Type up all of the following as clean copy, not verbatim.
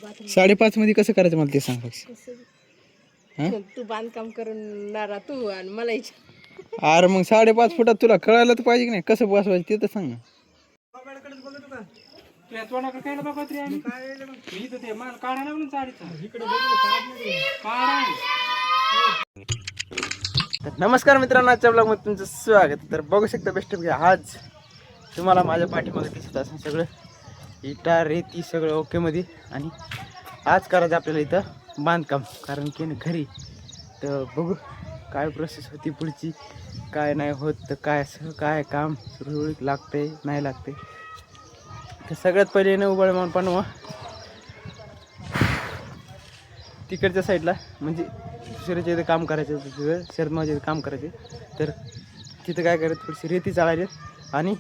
5:30 मध्ये कसं करायचं मला ते सांग फक्त. तू बांधकाम करणारा तू आणि मला अरे मग 5:30 फुटात तुला कळायला तर पाहिजे की नाही कसं बसवायचं ते तर सांग ना. नमस्कार मित्रांनो, आजच्या ब्लॉगमध्ये तुमचं स्वागत. तर बघू शकता बेस्ट आज तुम्हाला माझ्या पाठीमागे दिसत असेल सगळं इटा रेती सगळं ओके मध्ये. आणि आज करायचं आपल्याला इथं बांधकाम, कारण की घरी तर बघू काय प्रोसेस होती पुढची, काय नाही होत तर काय काय काम सुरळीत लागते नाही लागते. तर सगळ्यात पहिले न उबळ म्हणून पण तिकडच्या साईडला म्हणजे दुसऱ्याच्या इथं काम करायचं, तिथं शरदमाच्या इथं काम करायचे. तर तिथं काय करायचं, थोडीशी रेती चाळायची आणि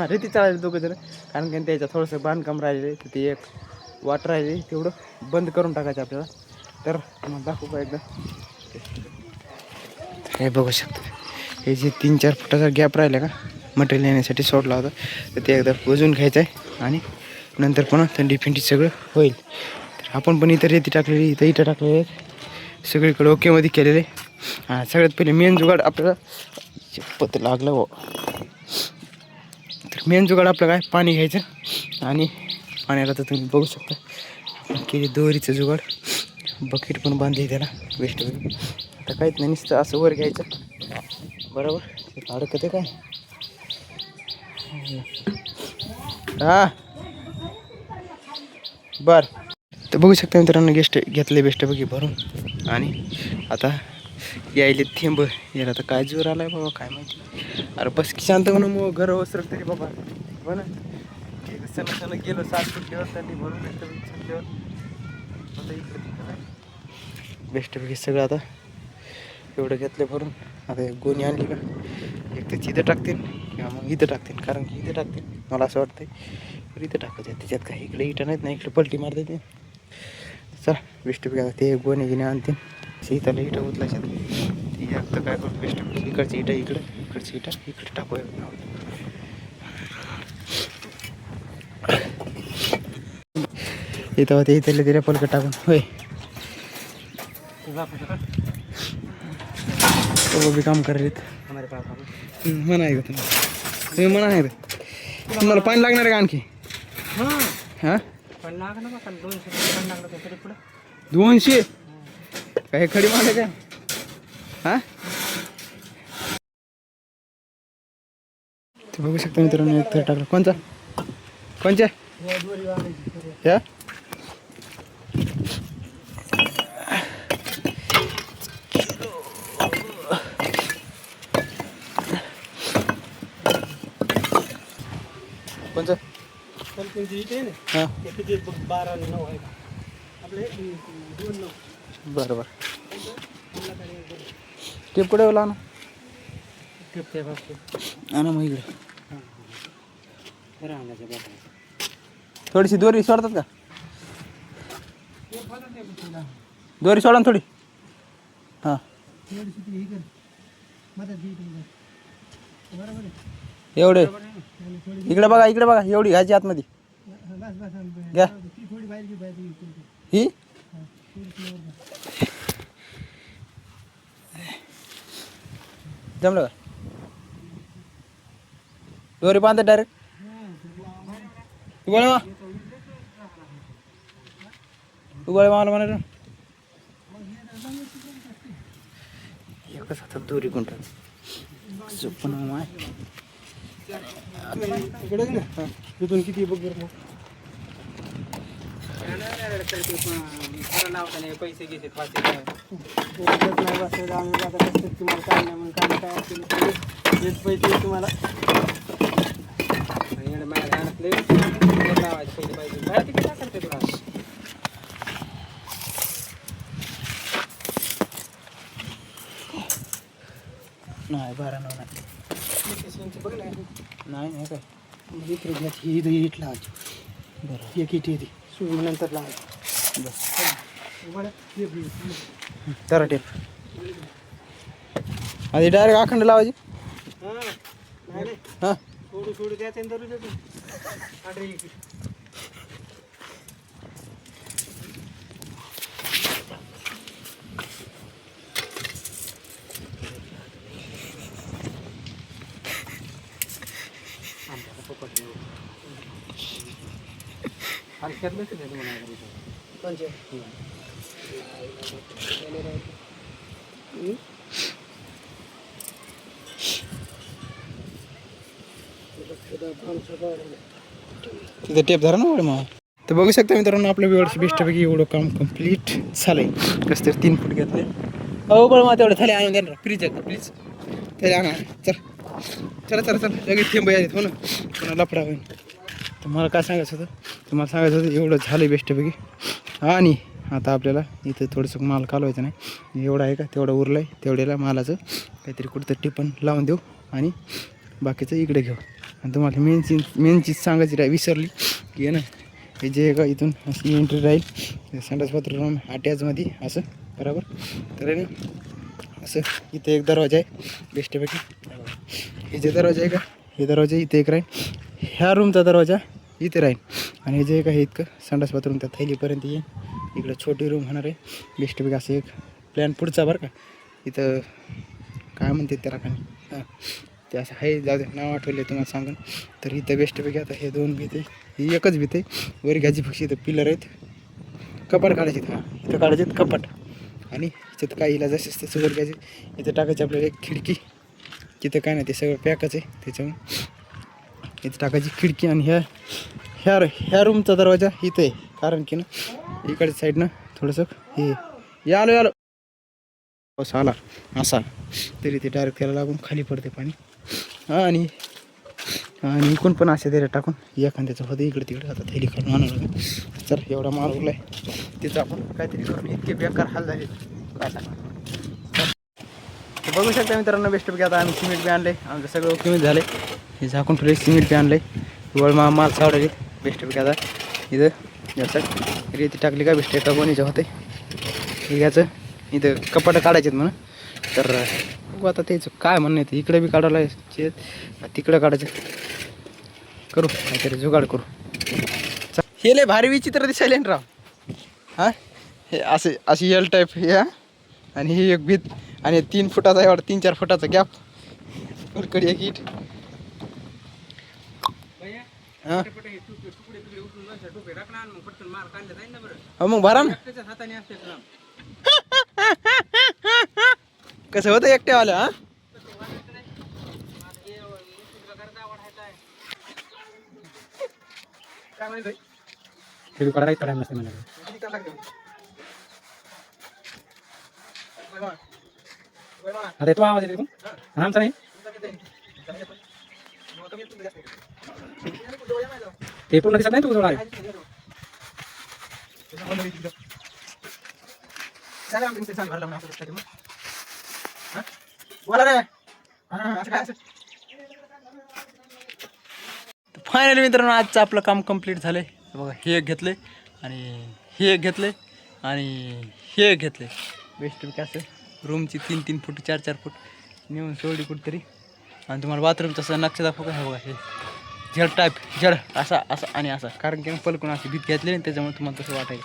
रेती चाळायला दोघं जण, कारण की त्याच्यात थोडंसं बांधकाम राहिले तर ते एक वाट राहिले तेवढं बंद करून टाकायचं आपल्याला. तर मग दाखवू का एकदा, हे बघू शकतो हे जे 3-4 फुटाचा गॅप राहिला का मटेरियल येण्यासाठी सोडला होता, तर ते एकदा वजून घ्यायचं आहे आणि नंतर पुन्हा थंडी फिंडी सगळं होईल. तर आपण पण इथं रेती टाकलेली, इथं इथं टाकलेली आहेत, सगळीकडे ओकेमध्ये केलेले. सगळ्यात पहिले मेन जुगाड आपल्याला पत लागलं हो. तर मेन जुगाड आपलं काय, पाणी घ्यायचं आणि पाण्याला तर तुम्ही बघू शकता आपण केली दोरीचं जुगाड, बकेट पण बांधली त्याला वेस्ट. आता काहीच नाही, नुसतं असं वर घ्यायचं बरोबर. ते अडकत आहे काय बरं. तर बघू शकता मित्रांनो गेस्ट घेतले बेस्ट बघी भरून. आणि आता यायले थेंब याला तर काय जोर आलाय बाबा काय माहिती. अरे बस की शांत म्हणून मग घर वसरत तरी बाबा हो ना. सण गेलो 7 फुटल्यावर त्यांनी भरून बेस्ट पैकी सगळं आता एवढं घेतलं भरून. आता एक गोणी आणली का एक तर तिथं टाकतील किंवा मग इथं टाकतील, कारण की इथं टाकतील मला असं वाटतंय. तर इथं टाकायचं त्याच्यात काही इकडे इटं नाहीत ना, इकडे पलटी मारता येते. चला बेस्ट पैकी आता ते गोणी गिणे आणतील, इथं इटं उचलायच्यात. ती आता काय करतो बेस्ट पैकी इकडची इटं इकडं, इकडची इटं इकडे टाकूया. इथं ते इथले तिला पलकं टाकून होय तो बी काम करायला म्हणा आहे का तुम्ही म्हणा आहे तुम्हाला पाणी लागणार आहे का आणखी? हां 200 काय खडी मागे का? हां ते बघू शकता मित्रांनो एक तर टाकला. कोणचा कोणच्या या कोणचं हां 12 आणि 9 आहे आपले 2 बरं बरं. टेप कुठे लाव ना, आणा मग इकडे. थोडीशी दोरी सोडतात का, दोरी सोडा ना थोडी. हां एवढे इकडे बघा, इकडे बघा, एवढी घ्यायची आतमध्ये घ्या ही. जमलं का दोरी बांधा डायरेक्ट उगळे उगळे माल म्हणा एकच हातात दोरी कोणता पण इकडे तिथून किती बघ पैसे घेते पैसे तुम्हाला नाही 12 नाही नाही काय इकडे घ्यायची इथं इट लावायची. बरं एक इट येते सोडून नंतर लावायची. बस तर टेप आधी डायरेक्ट अखंड लावायची. हां सोडू द्यायचं कोणचे? तिथे टेप धरा ना एवढं मग. तर बघू शकता मित्रांनो आपल्या व्यवस्थित बेस्टपैकी एवढं काम कम्प्लीट झालंय. कसं तरी 3 फूट घेतले. हो बळ मग तेवढं थाली आणून द्या ना प्लीज एकदा प्लीज. थाली आणा चला चला चला लगेच थेंब यायचे हो ना पुन्हा लफडा होईल. तुम्हाला काय सांगायचं होतं तुम्हाला सांगायचं होतं एवढं झालं बेस्टपैकी. आणि आता आपल्याला इथं थोडंसं माल कालवायचं नाही. एवढं आहे का तेवढं उरलं आहे तेवढ्याला मालाचं काहीतरी कुठं टिपण लावून देऊ आणि बाकीचं इकडे घेऊ. आणि तुम्हाला मेन चीज सांगायची विसरली की आहे ना हे जे का इथून अशी एंट्री राहील संडास बाथरूम अटॅचमध्ये असं बरोबर. तर आहे ना असं इथे एक दरवाजा आहे बेस्टपैकी. हे जे दरवाजा आहे का हे दरवाजा इथे एक राहील. ह्या रूमचा दरवाजा इथे राहील आणि हे जे का हे इतकं संडास बाथरूम त्या थैलीपर्यंत येईल. इकडं छोटी रूम होणार आहे बेस्टपैकी. असं एक प्लॅन पुढचा बरं का. इथं काय म्हणते त्याला का हां ते असं आहे जाऊ दे नाव आठवले तुम्हाला सांगून. तर इथं बेस्टपैकी आता हे 2 भीत आहे ही एकच भीत आहे. वर घ्यायची फक्त इथं पिलर आहेत कपाट काढायचे हां इथं काढायचे कपाट आणि इथं काय हिला जसे तसं वर घ्यायचे. इथं टाकायची आपल्याला एक खिडकी. तिथं काय नाही ते सगळं पॅकच आहे त्याच्यामुळे इथं टाकायची खिडकी. आणि ह्या रूमचा दरवाजा इथं आहे कारण की ना इकडच्या साईडनं थोडंसं हे आलो पाऊस आला असा तरी ते डायरेक्ट त्याला लागून खाली पडते पाणी. आणि इकडून पण असे त्याला टाकून एखाद्याचं होतं इकडे तिकडे आता थैली काढून आणावं लागेल. चल एवढा माल उरला आहे तिथं आपण काहीतरी करून इतके बेकार हाल झाले काय सांगा. तर बघू शकता मित्रांनो बेस्टपैकी आता आम्ही सिमेंट बी आणलं आहे. आमचं सगळं कमी झालं आहे. हे झाकून ठेवले सिमेंट बी आणलं आहे. वळ माल सावडले बेस्टपैकी. आता इथं जास्त रेती टाकली का बेस्ट एका कोणीच्या होते हे घ्यायचं. इथं कपाटं काढायचे आहेत म्हणून. तर बघू आता त्याचं काय म्हणणं आहे. इकडे बी काढायला तिकडं काढायचं करू काहीतरी जुगाड करू. हे लय भारी विचित्र दिसायला ना राव. हां हे अशी एल टाईप हे आणि ही एक भीत आणि 3 फुटाचा एवढा 3-4 फुटाचा गॅप कडकडी एक इट. हां हो मग भरा ना कसं होतं एकट्यावाल्या हां काय माहिती अरे तो आवाज येतो आमचा नाही ते पूर्ण दिसत नाही तू जवळ फायनली मित्रांनो आजचं आपलं काम कंप्लीट झालं आहे. बघा हे एक घेतलं आणि हे एक घेतलं आणि हे एक घेतलं बेस्टपैकी. असं रूमची 3-3 फूट 4-4 फूट नेऊन सोडली कुठंतरी. आणि तुम्हाला बाथरूम तसं नक्षा दाखवू का बघा हे जड टाईप जड असा असा आणि असा कारण की पलकून अशी भीत घेतली नाही त्याच्यामुळे तुम्हाला तसं वाटायचं.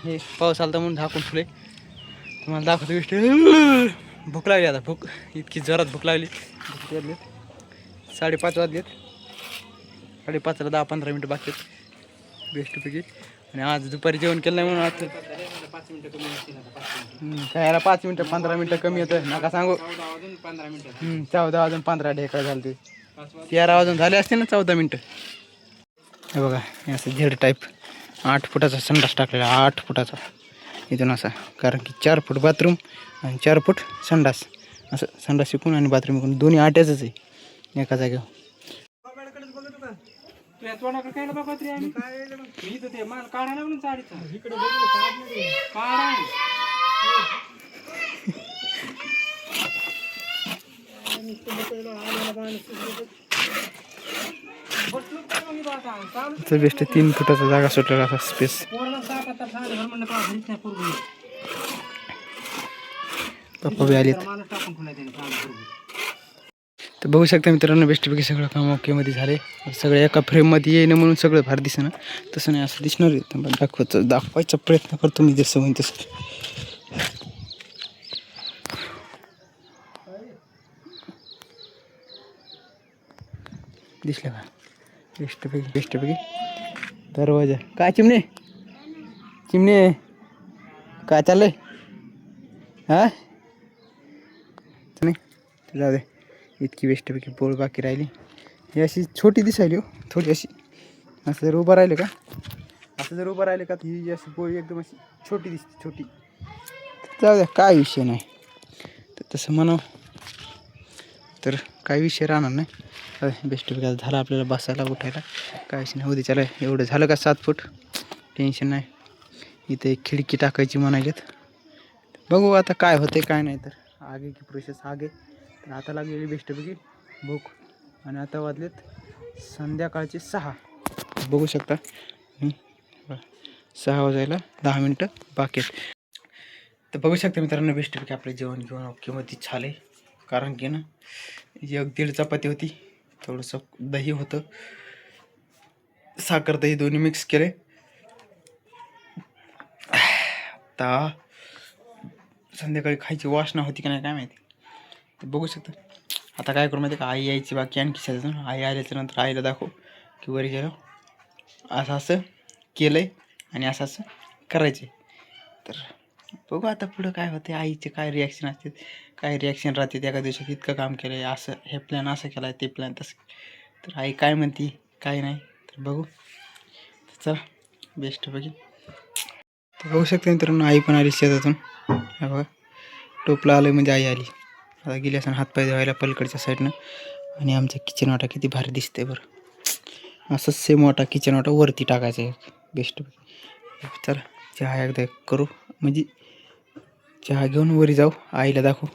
हे पाऊस आला तर म्हणून झाकून ठेवले तुम्हाला दाखवतो बेस्ट. भूक लागली आता भूक इतकी जोरात भूक लागली. 5:30 वाजलेत 5:30ला 10-15 मिनटं बाकी आहेत बेस्टपैकी. आणि आज दुपारी जेवण केलं नाही म्हणून आज खायला 5 मिनटं 15 मिनटं कमी येतं नका सांगू. 14 वाजून 15 ढेकळं झालं ते 13 वाजून झाले असते ना 14 मिनटं. हे बघा हे असं झेड टाईप 8 फुटाचा संडास टाकलेला 8 फुटाचा इथून असा कारण की 4 फूट बाथरूम आणि 4 फूट संडास. असं संडास शिकून आणि बाथरूम शिकून दोन्ही आट्याचंच आहे एका जागेवर. बेस्ट 3 फुटाचा जागा सुटलेला असा स्पेस. पप्पा बी आलेत. तर बघू शकता मित्रांनो बेस्टपैकी सगळं काम ओकेमध्ये झाले. सगळं एका फ्रेममध्ये येणं म्हणून सगळं फार दिसेना तसं नाही असं दिसणार आहे. दाखवायचा प्रयत्न करतो मी जसं होईल तसं. दिसलं का बेस्टपैकी दरवाजा काय चिमणे चिमणे काय चाललंय हा नाही जाऊ दे इतकी बेस्टपैकी पोळ बाकी राहिली ही अशी छोटी दिसायली हो थोडी अशी असं जर उभं राहिले का ही अशी पोळी एकदम अशी छोटी दिसते छोटी जाऊ द्या काय विषय नाही तर तसं म्हणावं तर काही विषय राहणार नाही बेस्टपैकी झालं आपल्याला बसायला उठायला काय विषय नाही उद्या चला एवढं झालं का 7 फूट टेन्शन नाही इथे एक खिडकी टाकायची म्हणायलेत बघू आता काय होते काय नाही तर आगे की प्रोसेस आगे तर आता लागलेली बेस्टपैकी भूक आणि आता वाजलेत संध्याकाळचे 6 बघू शकता 6 वाजायला 10 मिनटं बाकी आहेत तर बघू शकता मित्रांनो बेस्टपैकी आपलं जेवण घेऊन ओकेमध्ये झाले कारण की ना 1-1.5 चपाती होती थोडंसं दही होतं साखर दही दोन्ही मिक्स केले आता संध्याकाळी खायची वासना होती की नाही काय माहिती तर बघू शकता आता काय करू माहिती का आई यायची बाकी आणखी शेजारून आई आल्याच्या नंतर आईला दाखव की वरी गेलो असं असं केलं आहे आणि असं असं करायचं तर बघू आता पुढं काय होते आईचे काय रिॲक्शन असते काय रिॲक्शन राहते एका दिवसात इतकं काम केलं आहे असं हे प्लॅन असं केला आहे ते प्लॅन तसं तर आई काय म्हणते काय नाही तर बघू चला बेस्टपैकी तर बघू शकते मित्रांनो आई पण आली शेतातून हा बघा टोपला आलं म्हणजे आई आली आता गेली असं हातपाय धुवायला पलीकडच्या साईडनं आणि आमचा किचन वाटा किती भारी दिसते बरं असंच सेम वाटा किचन वाटा वरती टाकायचं आहे बेस्टपैकी चला चहा एकदा करू म्हणजे चहा घेऊन वरी जाऊ आईला दाखवू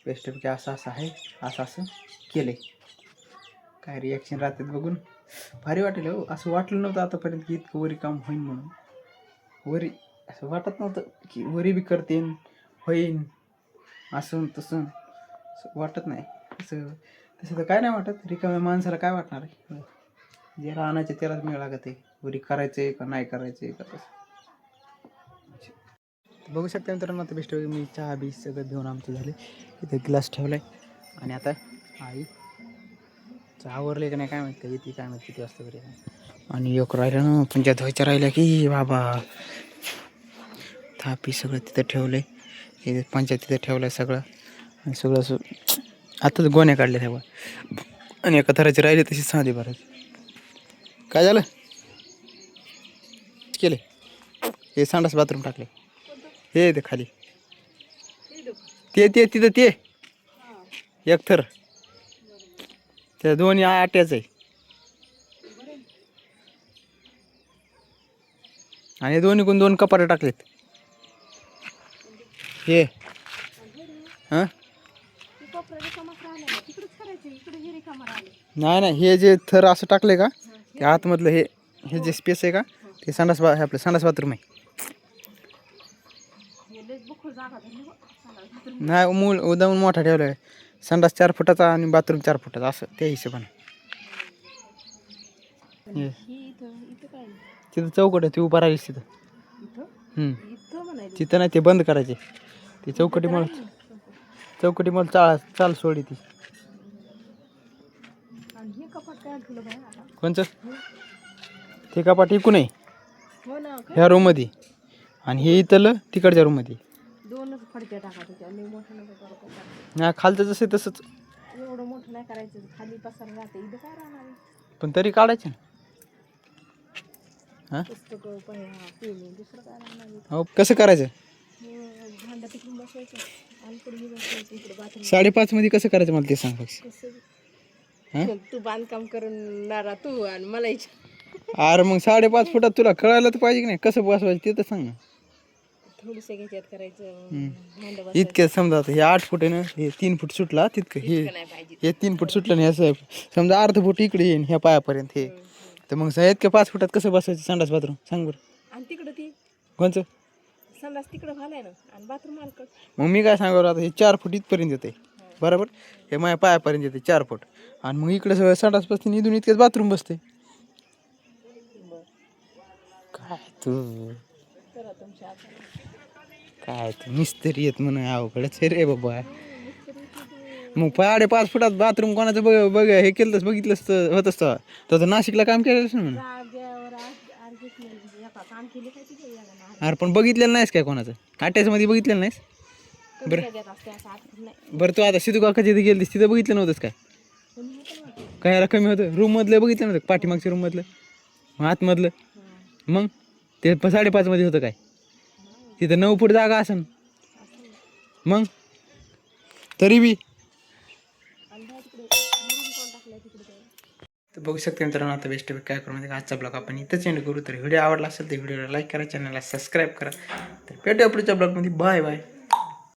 बेस्टपैकी असं असं आहे असं असं केलं आहे काय रिॲक्शन राहतात बघून भारी वाटेल हो असं वाटलं नव्हतं आतापर्यंत की इतकं वरी काम होईन म्हणून वरी असं वाटत नव्हतं की वरी बी करतेन होईन असं तसं वाटत नाही तसं तर काय नाही वाटत रिकाम्या माणसाला काय वाटणार आहे जे राहण्याचे त्यालाच मिळ लागत आहे वरी करायचं आहे का नाही करायचं आहे का तसं बघू शकता मित्रांनो आता बेस्ट मी चहा बी सगळं घेऊन आमचे झाले इथे ग्लास ठेवला आहे आणि आता आई चहा आवरले का नाही काय माहिती का येते काय माहिती किती वाजता घरी आणि एक राहिलं ना पंचायत धुवायच्या राहिल्या की बाबा थापी सगळं तिथं ठेवलं आहे हे पंचायत तिथं ठेवलं आहे सगळं आणि सगळं असं आताच गोण्या काढल्या तेव्हा आणि एका थराची राहिली तशी साधी भरायची काय झालं केले हे संडास बाथरूम टाकले हे ते खाली ते तिथं ते एक थर त्या दोन्ही आट्याच आहे आणि दोन्ही कोण 2 कपाटे टाकलेत हे हां नाही हे जे थर असं टाकले का ते आतमधलं हे जे स्पेस आहे का ते संडास आपलं संडास बाथरूम आहे नाही मूळ उदाहरण मोठा ठेवला आहे संडास 4 फुटाचा आणि बाथरूम 4 फुटाचा असं त्या हिशोबाने तिथं चौकट आहे ती उभा राहिलीस तिथं तिथं नाही ते बंद करायचे ती चौकटी मला चाल सोडी ती कोणचं ते कपाट इकून आहे ह्या रूम मध्ये आणि हे इथलं तिकडच्या रूम मध्ये नाही खालचं जसं तसंच एवढं मोठं नाही करायचं खाली पसार राहते इथं काय राहणार पण तरी काढायचं हां पुस्तकं दुसरं काय राहणार हो कसं करायचं भांडा तिकडून बसवायचं आणि पुढे बसवायचं इकडे बाथरूम 5.5 मध्ये कसं करायचं मला ते सांग फक्त कसं तू बांधकाम करणारा तू आणि मला अरे मग 5.5 फुटात तुला कळायला तर पाहिजे की नाही कसं बसवायचं ते तर सांग ना थोडंसं ह्याच्यात करायचं भांडं इतक्या समजा आता हे 8 फूट आहे ना हे 3 फूट सुटला तितकं हे 3 फूट सुटलं नाही असं समजा अर्ध फूट इकडे येईन ह्या पायापर्यंत हे तर मग इतक्या 5 फुटात कसं बसवायचं संडास बाथरूम सांग बरं आणि तिकडं ती कोणचं संडास तिकडं घालाय ना आणि बाथरूम आलकड मग मी काय सांगावं आता हे 4 फूट इथपर्यंत येते बरोबर हे माझ्या पायापर्यंत येते 4 फूट आणि मग इकडे सगळं संडास बसते इथून इतकेच बाथरूम बसते काय तू करा तुमच्या काय तू मिस्त्री येत म्हणून अवघडच आहे रे बाबा मग 5.5 फुटात बाथरूम कोणाचं बघ हे केलं बघितलंच तर होत असतं तर नाशिकला काम केलं ना म्हणून जाग्यावर नाही एका काम केले काय तिथे याला ना अरे पण बघितलेलं नाहीस काय कोणाचं अटॅचमध्ये बघितलेलं नाहीस कमी देत असते असं आठवत नाही बरं तू आता सिद्धू काका जिथे गेलतीस तिथं बघितलं नव्हतंस काय कमी होतं ना ते. काय याला कमी होतं रूममधलं बघितलं नव्हतं पाठीमागच्या रूममधलं मग आतमधलं हां. मग ते 5.5 मध्ये होतं काय तिथं 9 फूट जागा असन मग तरी बी आणि बाहेर तिकडे मुरुम कोण टाकलाय तिकडे काय तर बघू शकते मित्रांनो आता बेस्ट काय करू म्हणजे आजचा ब्लॉग आपण इथंच एंड करू तर व्हिडिओ आवडला असेल तर व्हिडिओला लाईक करा चॅनलला सबस्क्राईब करा तर भेटूया पुढच्या ब्लॉगमध्ये बाय बाय